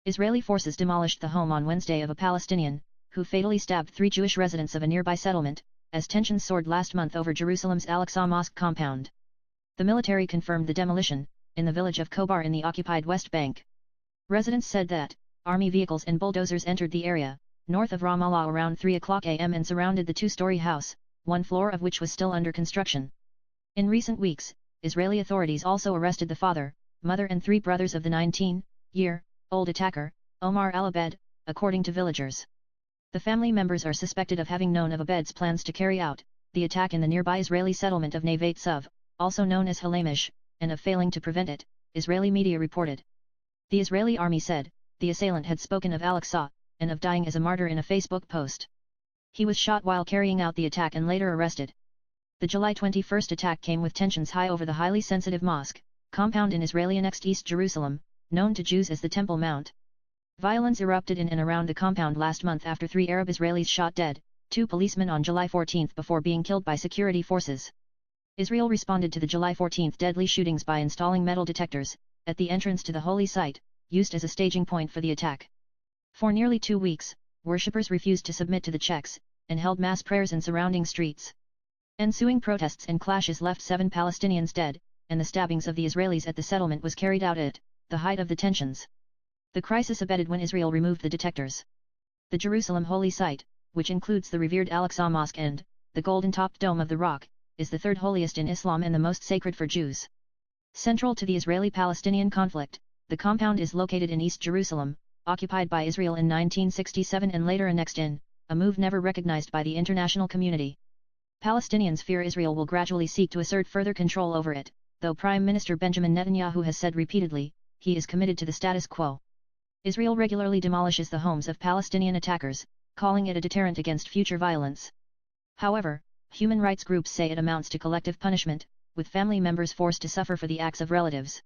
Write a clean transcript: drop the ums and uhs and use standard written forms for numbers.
Israeli forces demolished the home on Wednesday of a Palestinian, who fatally stabbed 3 Jewish residents of a nearby settlement, as tensions soared last month over Jerusalem's Al-Aqsa mosque compound. The military confirmed the demolition, in the village of Kobar in the occupied West Bank. Residents said that army vehicles and bulldozers entered the area, north of Ramallah around 3 o'clock a.m. and surrounded the 2-story house, one floor of which was still under construction. In recent weeks, Israeli authorities also arrested the father, mother and 3 brothers of the 19-year-old attacker, Omar al-Abed, according to villagers. The family members are suspected of having known of Abed's plans to carry out the attack in the nearby Israeli settlement of Neve Tzuv, also known as Halamish, and of failing to prevent it, Israeli media reported. The Israeli army said, the assailant had spoken of Al-Aqsa, and of dying as a martyr in a Facebook post. He was shot while carrying out the attack and later arrested. The July 21 attack came with tensions high over the highly sensitive mosque compound in Israeli-annexed East Jerusalem, known to Jews as the Temple Mount. Violence erupted in and around the compound last month after 3 Arab Israelis shot dead 2 policemen on July 14 before being killed by security forces. Israel responded to the July 14 deadly shootings by installing metal detectors at the entrance to the holy site, used as a staging point for the attack. For nearly 2 weeks, worshippers refused to submit to the checks, and held mass prayers in surrounding streets. Ensuing protests and clashes left 7 Palestinians dead, and the stabbings of the Israelis at the settlement was carried out at the height of the tensions. The crisis abated when Israel removed the detectors. The Jerusalem Holy Site, which includes the revered Al-Aqsa Mosque and the golden-topped Dome of the Rock, is the 3rd holiest in Islam and the most sacred for Jews. Central to the Israeli-Palestinian conflict, the compound is located in East Jerusalem, occupied by Israel in 1967 and later annexed in, a move never recognized by the international community. Palestinians fear Israel will gradually seek to assert further control over it, though Prime Minister Benjamin Netanyahu has said repeatedly, he is committed to the status quo. Israel regularly demolishes the homes of Palestinian attackers, calling it a deterrent against future violence. However, human rights groups say it amounts to collective punishment, with family members forced to suffer for the acts of relatives.